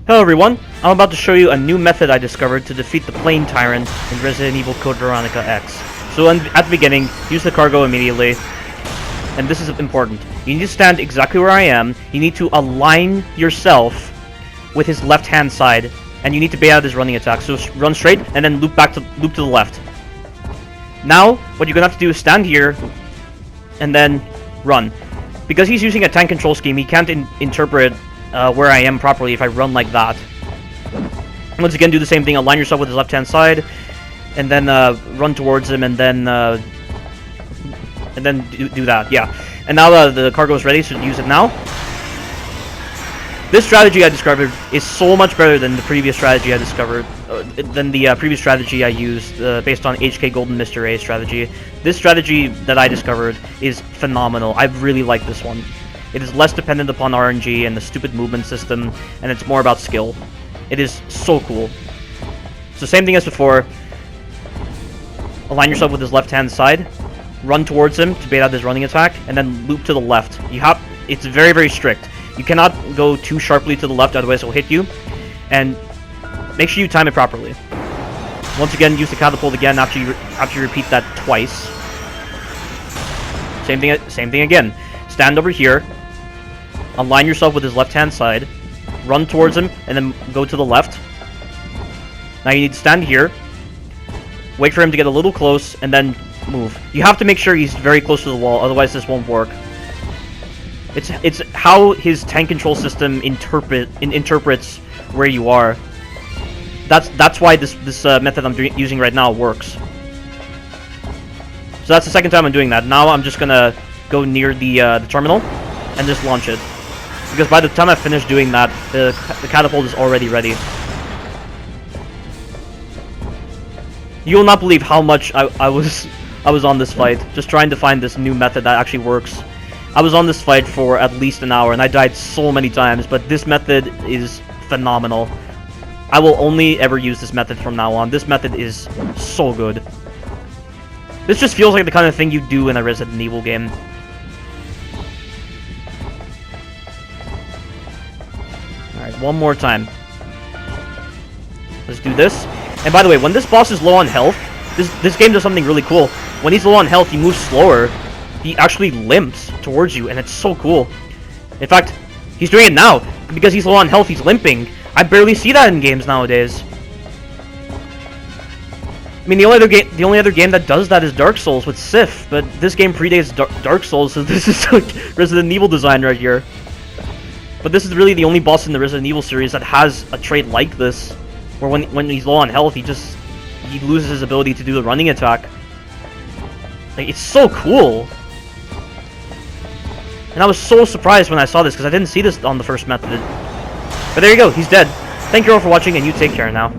Hello everyone, I'm about to show you a new method I discovered to defeat the plane Tyrant in Resident Evil Code Veronica X. So at the beginning, use the cargo immediately, and this is important. You need to stand exactly where I am, you need to align yourself with his left hand side, and you need to bait out his running attack. So run straight, and then loop to the left. Now, what you're gonna have to do is stand here, and then run. Because he's using a tank control scheme, he can't interpret where I am properly if I run like that. Once again, do the same thing. Align yourself with his left-hand side, and then run towards him, and then do that. Yeah. And now the cargo is ready, so use it now. This strategy I discovered is so much better than the previous strategy I discovered, previous strategy I used based on HK Golden Mr. A strategy. This strategy that I discovered is phenomenal. I really like this one. It is less dependent upon RNG and the stupid movement system, and it's more about skill. It is so cool. So same thing as before. Align yourself with his left-hand side, run towards him to bait out his running attack, and then loop to the left. It's very, very strict. You cannot go too sharply to the left, otherwise it will hit you. And make sure you time it properly. Once again, use the catapult again after you repeat that twice. Same thing again. Stand over here. Align yourself with his left-hand side. Run towards him, and then go to the left. Now you need to stand here. Wait for him to get a little close, and then move. You have to make sure he's very close to the wall, otherwise this won't work. It's how his tank control system interprets where you are. That's why this method I'm using right now works. So that's the second time I'm doing that. Now I'm just gonna go near the terminal and just launch it. Because by the time I finish doing that, the catapult is already ready. You will not believe how much I was on this fight, just trying to find this new method that actually works. I was on this fight for at least an hour, and I died so many times, but this method is phenomenal. I will only ever use this method from now on. This method is so good. This just feels like the kind of thing you do in a Resident Evil game. Alright, one more time. Let's do this. And by the way, when this boss is low on health, this game does something really cool. When he's low on health, he moves slower. He actually limps towards you, and it's so cool. In fact, he's doing it now. Because he's low on health, he's limping. I barely see that in games nowadays. I mean, the only other game that does that is Dark Souls with Sif, but this game predates Dark Souls, so this is like Resident Evil design right here. But this is really the only boss in the Resident Evil series that has a trait like this, where when he's low on health, he loses his ability to do the running attack. Like, it's so cool. And I was so surprised when I saw this, because I didn't see this on the first method. But there you go, he's dead. Thank you all for watching, and you take care now.